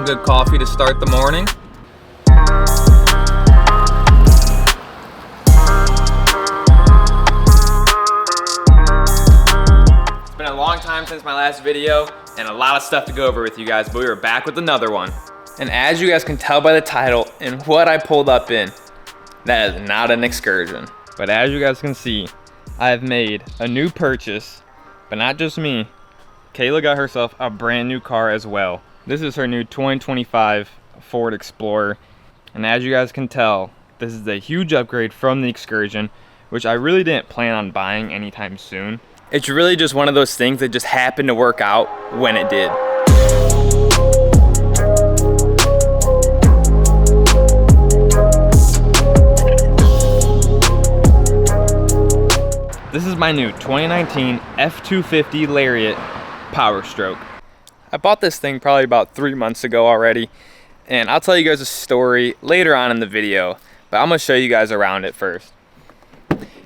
good coffee to start the morning. It's been a long time since my last video and a lot of stuff to go over with you guys, but we were back with another one. And as you guys can tell by the title and what I pulled up in, that is not an excursion. But as you guys can see, I have made a new purchase, but not just me. Kayla got herself a brand new car as well. This is her new 2025 Ford Explorer. And as you guys can tell, this is a huge upgrade from the Excursion, which I really didn't plan on buying anytime soon. It's really just one of those things that just happened to work out when it did. This is my new 2019 F250 Lariat Powerstroke. I bought this thing probably about 3 months ago already, and I'll tell you guys a story later on in the video, but I'm gonna show you guys around it first.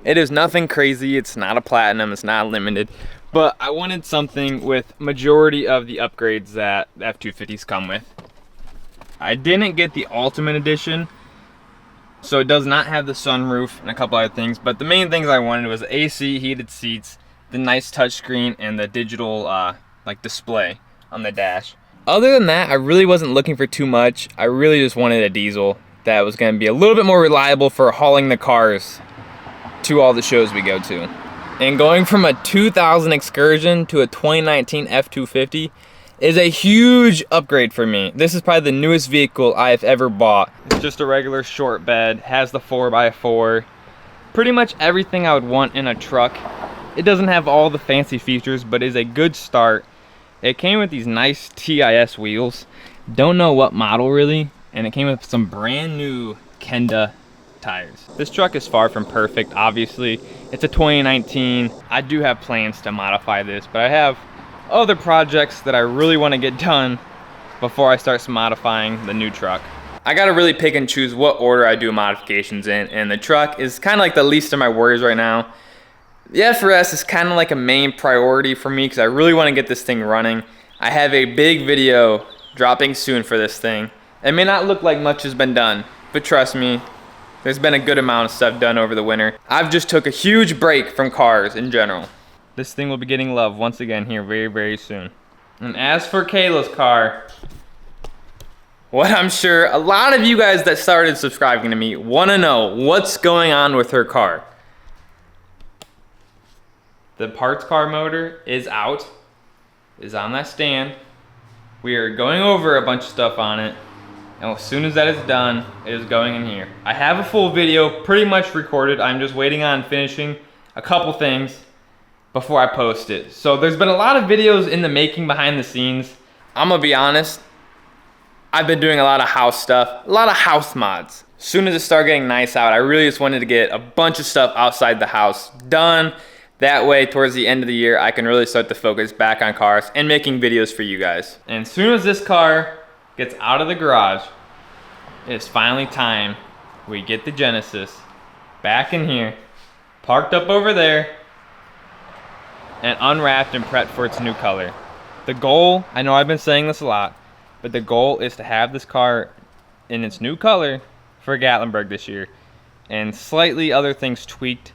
It is nothing crazy, it's not a platinum, it's not limited, but I wanted something with majority of the upgrades that the F250s come with. I didn't get the Ultimate Edition, so it does not have the sunroof and a couple other things, but the main things I wanted was AC, heated seats, the nice touchscreen, and the digital like display on the dash. Other than that, I really wasn't looking for too much. I really just wanted a diesel that was going to be a little bit more reliable for hauling the cars to all the shows we go to. And going from a 2000 Excursion to a 2019 F250 is a huge upgrade for me. This is probably the newest vehicle I've ever bought. It's just a regular short bed, has the 4x4, pretty much everything I would want in a truck. It doesn't have all the fancy features, but is a good start. It came with these nice TIS wheels. Don't know what model really, and it came with some brand new Kenda tires. This truck is far from perfect, obviously. It's a 2019. I do have plans to modify this, but I have other projects that I really want to get done before I start modifying the new truck. I gotta really pick and choose what order I do modifications in, and the truck is kind of like the least of my worries right now. The FRS is kind of like a main priority for me because I really want to get this thing running. I have a big video dropping soon for this thing. It may not look like much has been done, but trust me, there's been a good amount of stuff done over the winter. I've just took a huge break from cars in general. This thing will be getting love once again here very, very soon. And as for Kayla's car, what I'm sure a lot of you guys that started subscribing to me want to know what's going on with her car. The parts car motor is out, is on that stand. We are going over a bunch of stuff on it, and as soon as that is done, it is going in here. I have a full video pretty much recorded. I'm just waiting on finishing a couple things before I post it. So there's been a lot of videos in the making behind the scenes. I'm gonna be honest, I've been doing a lot of house stuff, a lot of house mods. As soon as it started getting nice out, I really just wanted to get a bunch of stuff outside the house done. That way, towards the end of the year, I can really start to focus back on cars and making videos for you guys. And as soon as this car gets out of the garage, it's finally time we get the Genesis back in here, parked up over there, and unwrapped and prepped for its new color. The goal, I know I've been saying this a lot, but the goal is to have this car in its new color for Gatlinburg this year, and slightly other things tweaked.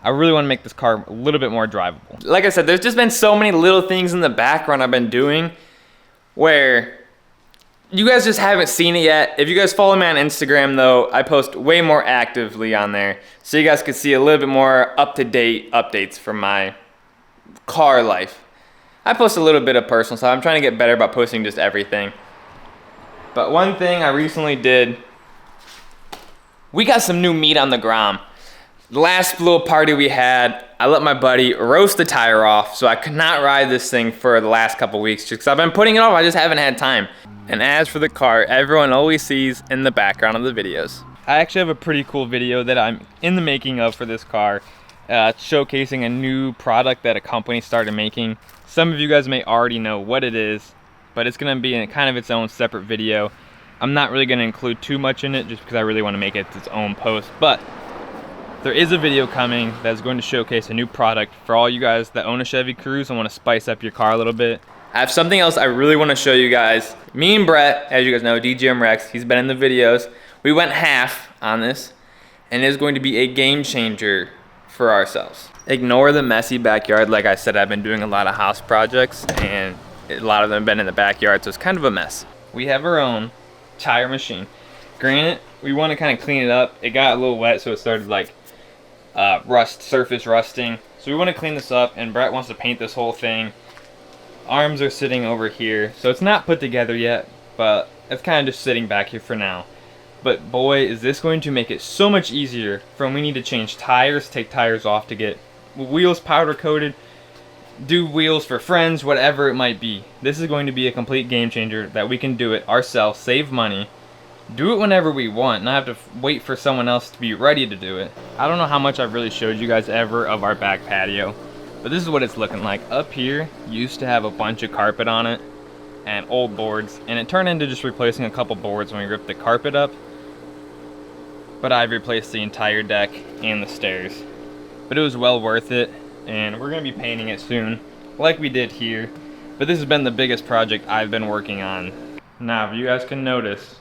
I really want to make this car a little bit more drivable. Like I said, there's just been so many little things in the background I've been doing where you guys just haven't seen it yet. If you guys follow me on Instagram though, I post way more actively on there, so you guys can see a little bit more up-to-date updates from my car life. I post a little bit of personal stuff. I'm trying to get better about posting just everything. But one thing I recently did, we got some new meat on the grom. The last little party we had, I let my buddy roast the tire off, so I could not ride this thing for the last couple weeks just because I've been putting it off. I just haven't had time. And as for the car, everyone always sees in the background of the videos. I actually have a pretty cool video that I'm in the making of for this car, showcasing a new product that a company started making. Some of you guys may already know what it is, but it's going to be in kind of its own separate video. I'm not really going to include too much in it just because I really want to make it its own post, but there is a video coming that is going to showcase a new product for all you guys that own a Chevy Cruze and want to spice up your car a little bit. I have something else I really want to show you guys. Me and Brett, as you guys know, DGM Rex, he's been in the videos. We went half on this, and it is going to be a game changer for ourselves. Ignore the messy backyard. Like I said, I've been doing a lot of house projects, and a lot of them have been in the backyard, so it's kind of a mess. We have our own tire machine. Granted, we want to kind of clean it up. It got a little wet, so it started like surface rusting. So we want to clean this up, and Brett wants to paint this whole thing. Arms are sitting over here, so it's not put together yet, but it's kind of just sitting back here for now. But boy, is this going to make it so much easier for when we need to change tires, take tires off to get wheels powder coated, do wheels for friends, whatever it might be. This is going to be a complete game changer that we can do it ourselves, save money, do it whenever we want, not have to wait for someone else to be ready to do it. I don't know how much I've really showed you guys ever of our back patio, but this is what it's looking like. Up here used to have a bunch of carpet on it and old boards, and it turned into just replacing a couple boards when we ripped the carpet up. But I've replaced the entire deck and the stairs. But it was well worth it, and we're gonna be painting it soon, like we did here. But this has been the biggest project I've been working on. Now, if you guys can notice,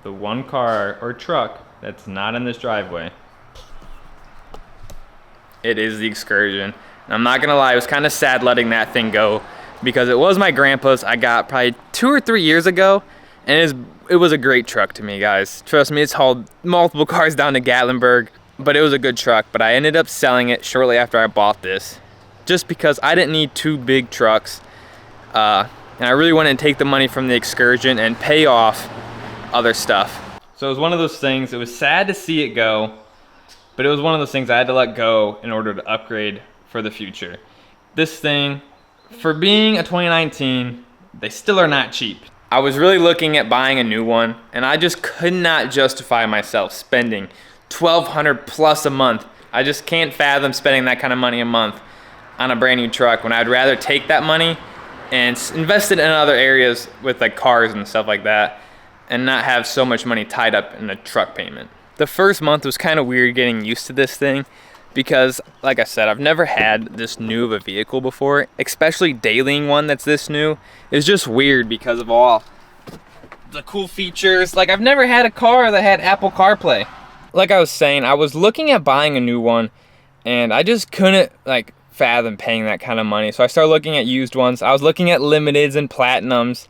the one car or truck that's not in this driveway, it is the Excursion. And I'm not gonna lie, it was kind of sad letting that thing go, because it was my grandpa's. I got probably 2 or 3 years ago, and it was a great truck to me, guys. Trust me, it's hauled multiple cars down to Gatlinburg, but it was a good truck. But I ended up selling it shortly after I bought this, just because I didn't need 2 big trucks, and I really wanted to take the money from the Excursion and pay off other stuff. So it was one of those things. It was sad to see it go, but it was one of those things I had to let go in order to upgrade for the future. This thing, for being a 2019, they still are not cheap. I was really looking at buying a new one, and I just could not justify myself spending $1,200 plus a month. I just can't fathom spending that kind of money a month on a brand new truck when I'd rather take that money and invest it in other areas with like cars and stuff like that, and not have so much money tied up in a truck payment. The first month was kind of weird getting used to this thing, because like I said, I've never had this new of a vehicle before, especially dailying one that's this new. It's just weird because of all the cool features. Like, I've never had a car that had Apple CarPlay. Like I was saying, I was looking at buying a new one, and I just couldn't like fathom paying that kind of money. So I started looking at used ones. I was looking at limiteds and platinums,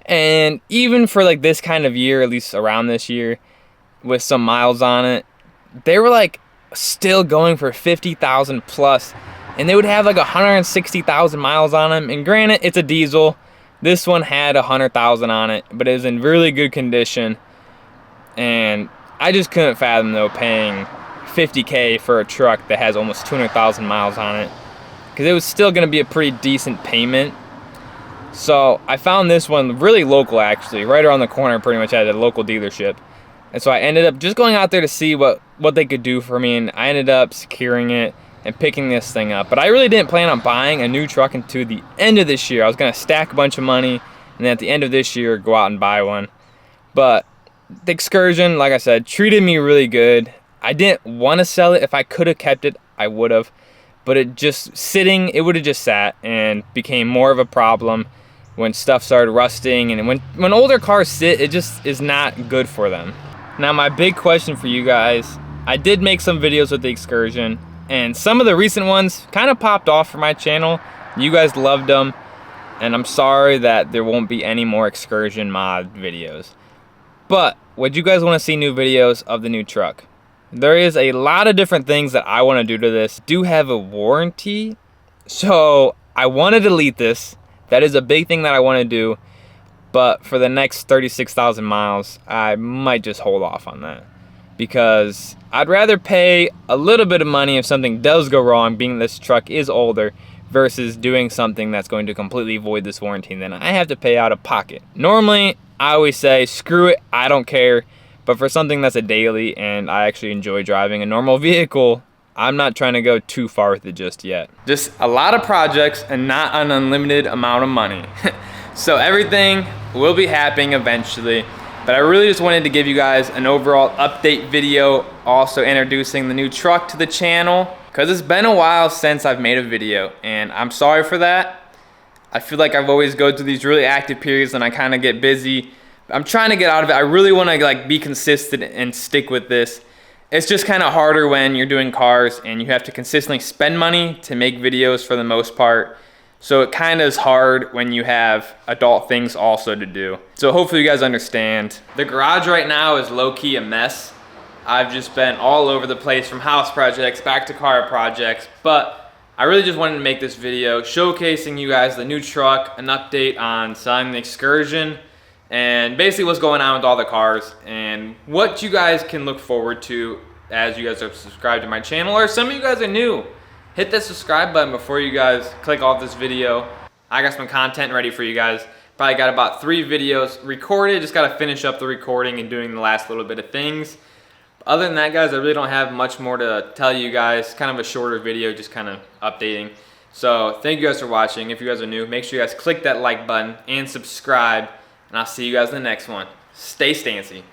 and even for like this kind of year, at least around this year, with some miles on it, they were like still going for 50,000 plus, and they would have like 160,000 miles on them. And granted, it's a diesel. This one had 100,000 on it, but it was in really good condition, and I just couldn't fathom though paying $50K for a truck that has almost 200,000 miles on it, because it was still going to be a pretty decent payment. So I found this one really local, actually, right around the corner, pretty much at a local dealership. And so I ended up just going out there to see what they could do for me, and I ended up securing it and picking this thing up. But I really didn't plan on buying a new truck until the end of this year. I was going to stack a bunch of money, and then at the end of this year, go out and buy one. But the Excursion, like I said, treated me really good. I didn't want to sell it. If I could have kept it, I would have. But it just sitting, it would have just sat and became more of a problem when stuff started rusting. And when older cars sit, it just is not good for them. Now, my big question for you guys, I did make some videos with the Excursion, and some of the recent ones kind of popped off for my channel. You guys loved them, and I'm sorry that there won't be any more Excursion mod videos. But would you guys want to see new videos of the new truck? There is a lot of different things that I want to do to this. Do have a warranty, so I want to delete this. That is a big thing that I want to do. But for the next 36,000 miles, I might just hold off on that, because I'd rather pay a little bit of money if something does go wrong, being this truck is older, versus doing something that's going to completely void this warranty, and then I have to pay out of pocket. Normally, I always say, screw it, I don't care. But for something that's a daily, and I actually enjoy driving a normal vehicle, I'm not trying to go too far with it just yet. Just a lot of projects and not an unlimited amount of money. So everything will be happening eventually, but I really just wanted to give you guys an overall update video, also introducing the new truck to the channel, because it's been a while since I've made a video, and I'm sorry for that. I feel like I've always go through these really active periods and I kind of get busy. I'm trying to get out of it. I really want to like be consistent and stick with this. It's just kind of harder when you're doing cars and you have to consistently spend money to make videos for the most part. So it kind of is hard when you have adult things also to do. So hopefully you guys understand. The garage right now is low-key a mess. I've just been all over the place from house projects back to car projects, but I really just wanted to make this video showcasing you guys the new truck, an update on selling the Excursion, and basically what's going on with all the cars and what you guys can look forward to as you guys are subscribed to my channel, or some of you guys are new. Hit that subscribe button before you guys click off this video. I got some content ready for you guys. Probably got about 3 videos recorded. Just got to finish up the recording and doing the last little bit of things. Other than that, guys, I really don't have much more to tell you guys. Kind of a shorter video, just kind of updating. So thank you guys for watching. If you guys are new, make sure you guys click that like button and subscribe. And I'll see you guys in the next one. Stay stancy.